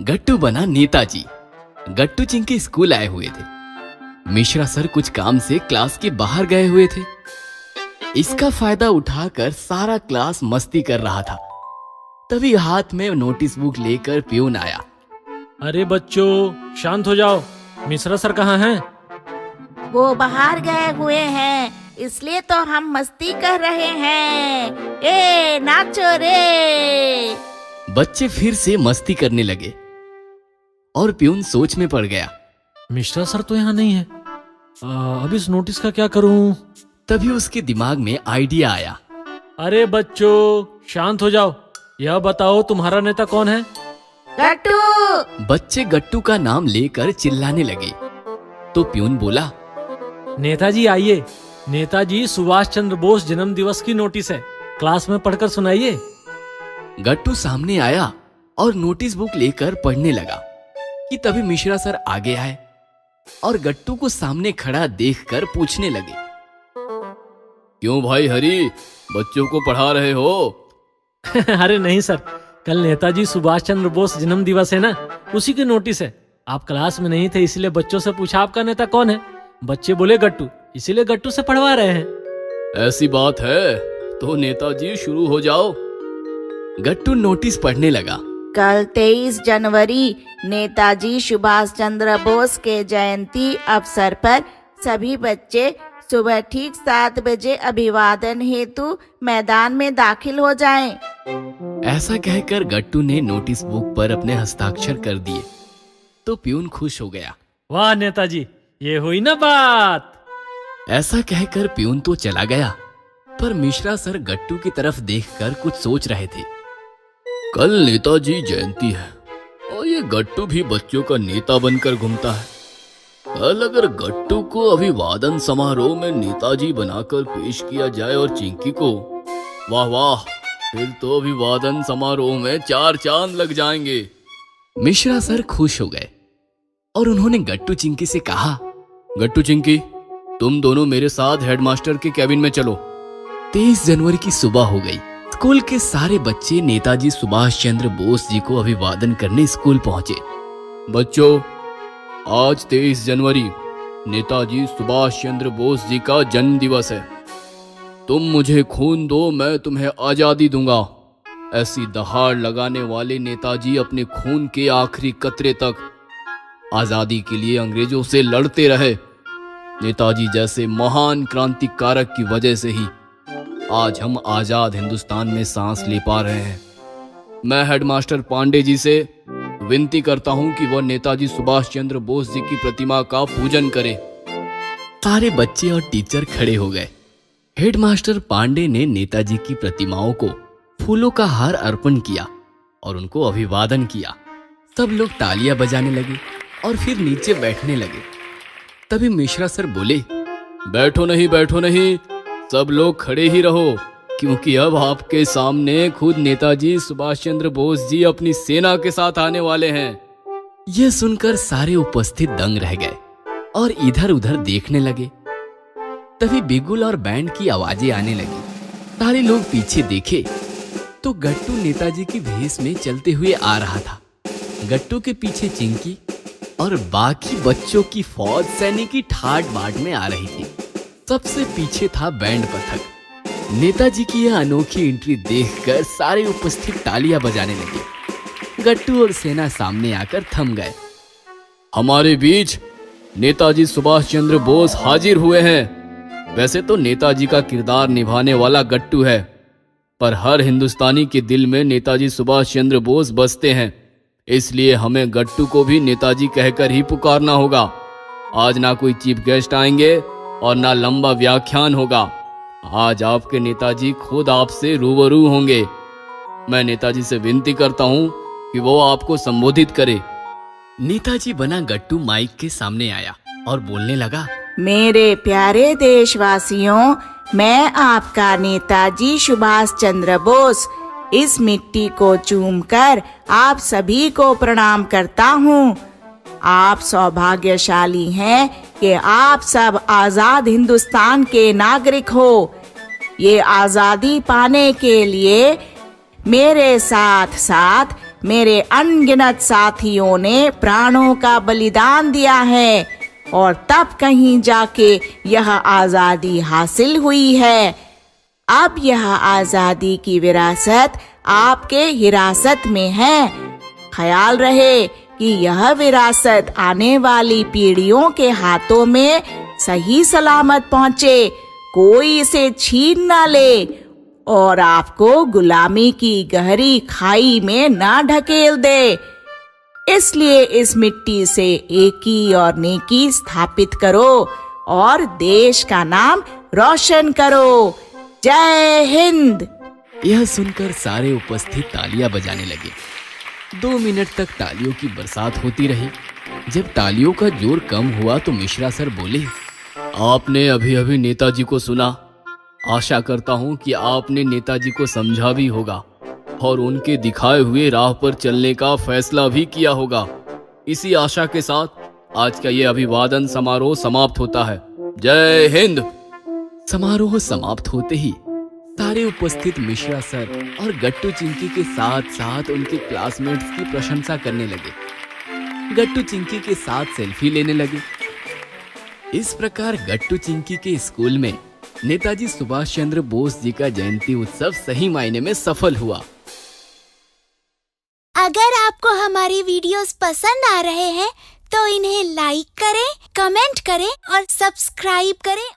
गट्टू बना नेताजी। गट्टू चिंकी स्कूल आए हुए थे। मिश्रा सर कुछ काम से क्लास के बाहर गए हुए थे। इसका फायदा उठाकर सारा क्लास मस्ती कर रहा था। तभी हाथ में नोटिस बुक लेकर प्यून आया। अरे बच्चों, शांत हो जाओ। मिश्रा सर कहाँ हैं? वो बाहर गए हुए हैं, इसलिए तो हम मस्ती कर रहे हैं। ए नाचो रे। बच्चे फिर से मस्ती करने लगे और प्यून सोच में पड़ गया। मिश्रा सर तो यहाँ नहीं है। अब इस नोटिस का क्या करूं? तभी उसके दिमाग में आइडिया आया। अरे बच्चों, शांत हो जाओ। यह बताओ, तुम्हारा नेता कौन है? गट्टू। बच्चे गट्टू का नाम लेकर चिल्लाने लगे तो प्यून बोला, नेताजी आइए। नेताजी सुभाष चंद्र बोस जन्म दिवस की नोटिस है, क्लास में पढ़कर सुनाइए। गट्टू सामने आया और नोटिस बुक लेकर पढ़ने लगा कि तभी मिश्रा सर आगे आए और गट्टू को सामने खड़ा देखकर पूछने लगे, क्यों भाई हरी, बच्चों को पढ़ा रहे हो? अरे नहीं सर, कल नेताजी सुभाष चंद्र बोस जन्म दिवस है ना, उसी की नोटिस है। आप क्लास में नहीं थे, इसलिए बच्चों से पूछा आपका नेता कौन है। बच्चे बोले गट्टू, इसीलिए गट्टू से पढ़वा रहे हैं। ऐसी बात है तो नेताजी शुरू हो जाओ। गट्टू नोटिस पढ़ने लगा। कल 23 जनवरी नेताजी सुभाष चंद्र बोस के जयंती अवसर पर सभी बच्चे सुबह ठीक 7 बजे अभिवादन हेतु मैदान में दाखिल हो जाएं। ऐसा कहकर गट्टू ने नोटिस बुक पर अपने हस्ताक्षर कर दिए तो प्यून खुश हो गया। वाह नेताजी, ये हुई ना बात। ऐसा कहकर प्यून तो चला गया, पर मिश्रा सर गट्टू की तरफ देखकर कुछ सोच रहे थे। कल नेताजी जयंती है और ये गट्टू भी बच्चों का नेता बनकर घूमता है। कल अगर गट्टू को अभिवादन समारोह में नेताजी बनाकर पेश किया जाए और चिंकी को, वाह वाह, फिर तो अभिवादन समारोह में 4 चांद लग जाएंगे। मिश्रा सर खुश हो गए और उन्होंने गट्टू चिंकी से कहा, गट्टू चिंकी, तुम दोनों मेरे साथ हेडमास्टर के कैबिन में चलो। 23 जनवरी की सुबह हो गई। स्कूल के सारे बच्चे नेताजी सुभाष चंद्र बोस जी को अभिवादन करने स्कूल पहुंचे। बच्चों, आज 23 जनवरी नेताजी सुभाष चंद्र बोस जी का जन्म दिवस है। तुम मुझे खून दो, मैं तुम्हें आजादी दूंगा। ऐसी दहाड़ लगाने वाले नेताजी अपने खून के आखिरी कतरे तक आजादी के लिए अंग्रेजों से लड़ते रहे। नेताजी जैसे महान क्रांतिकारक की वजह से ही आज हम आजाद हिंदुस्तान में सांस ले पा रहे हैं। मैं हेडमास्टर पांडे जी से विनती करता हूं कि वह नेताजी सुभाष चंद्र बोस जी की प्रतिमा का पूजन करें। सारे बच्चे और टीचर खड़े हो गए। हेडमास्टर पांडे ने नेताजी की प्रतिमाओं को फूलों का हार अर्पण किया और उनको अभिवादन किया। सब लोग तालियां बजाने लगे और फिर नीचे बैठने लगे। तभी मिश्रा सर बोले, बैठो नहीं, सब लोग खड़े ही रहो, क्योंकि अब आपके सामने खुद नेताजी सुभाष चंद्र बोस जी अपनी सेना के साथ आने वाले हैं। यह सुनकर सारे उपस्थित दंग रह गए और इधर उधर देखने लगे। तभी बिगुल और बैंड की आवाजें आने लगी। सारे लोग पीछे देखे तो गट्टू नेताजी की भेष में चलते हुए आ रहा था। गट्टू के पीछे चिंकी और बाकी बच्चों की फौज सैनिकी ठाट बाट में आ रही थी। सबसे पीछे था बैंड पथक। नेताजी की यह अनोखी एंट्री देखकर सारे उपस्थित तालियां बजाने लगे। गट्टू और सेना सामने आकर थम गए। हमारे बीच नेताजी सुभाष चंद्र बोस हाजिर हुए हैं। वैसे तो नेताजी का किरदार निभाने वाला गट्टू है, पर हर हिंदुस्तानी के दिल में नेताजी सुभाष चंद्र बोस बसते हैं, इसलिए हमें गट्टू को भी नेताजी कहकर ही पुकारना होगा। आज ना कोई चीफ गेस्ट आएंगे और ना लंबा व्याख्यान होगा। आज आपके नेताजी खुद आपसे रूबरू होंगे। मैं नेताजी से विनती करता हूं कि वो आपको संबोधित करे। नेताजी बना गट्टू माइक के सामने आया और बोलने लगा, मेरे प्यारे देशवासियों, मैं आपका नेताजी सुभाष चंद्र बोस इस मिट्टी को चूमकर आप सभी को प्रणाम करता हूँ। आप सौभाग्यशाली हैं कि आप सब आजाद हिंदुस्तान के नागरिक हो। ये आजादी पाने के लिए मेरे साथ साथ मेरे अनगिनत साथियों ने प्राणों का बलिदान दिया है और तब कहीं जाके यह आजादी हासिल हुई है। अब यह आजादी की विरासत आपके हिरासत में है। ख्याल रहे कि यह विरासत आने वाली पीढ़ियों के हाथों में सही सलामत पहुंचे, कोई इसे छीन ना ले और आपको गुलामी की गहरी खाई में ना ढकेल दे। इसलिए इस मिट्टी से एकी और नेकी स्थापित करो और देश का नाम रोशन करो। जय हिंद। यह सुनकर सारे उपस्थित तालियां बजाने लगे। 2 मिनट तक तालियों की बरसात होती रही। जब तालियों का जोर कम हुआ तो मिश्रा सर बोले, आपने अभी अभी नेताजी को सुना। आशा करता हूं कि आपने नेताजी को समझा भी होगा और उनके दिखाए हुए राह पर चलने का फैसला भी किया होगा। इसी आशा के साथ आज का ये अभिवादन समारोह समाप्त होता है। जय हिंद। समारोह समाप्त होते ही सारे उपस्थित मिश्रा सर और गट्टू चिंकी के साथ साथ उनके क्लासमेट्स की प्रशंसा करने लगे। गट्टू चिंकी के साथ सेल्फी लेने लगे। इस प्रकार गट्टू चिंकी के स्कूल में नेताजी सुभाष चंद्र बोस जी का जयंती उत्सव सही मायने में सफल हुआ। अगर आपको हमारी वीडियोस पसंद आ रहे हैं तो इन्हें लाइक करें, कमेंट करें और सब्सक्राइब करें।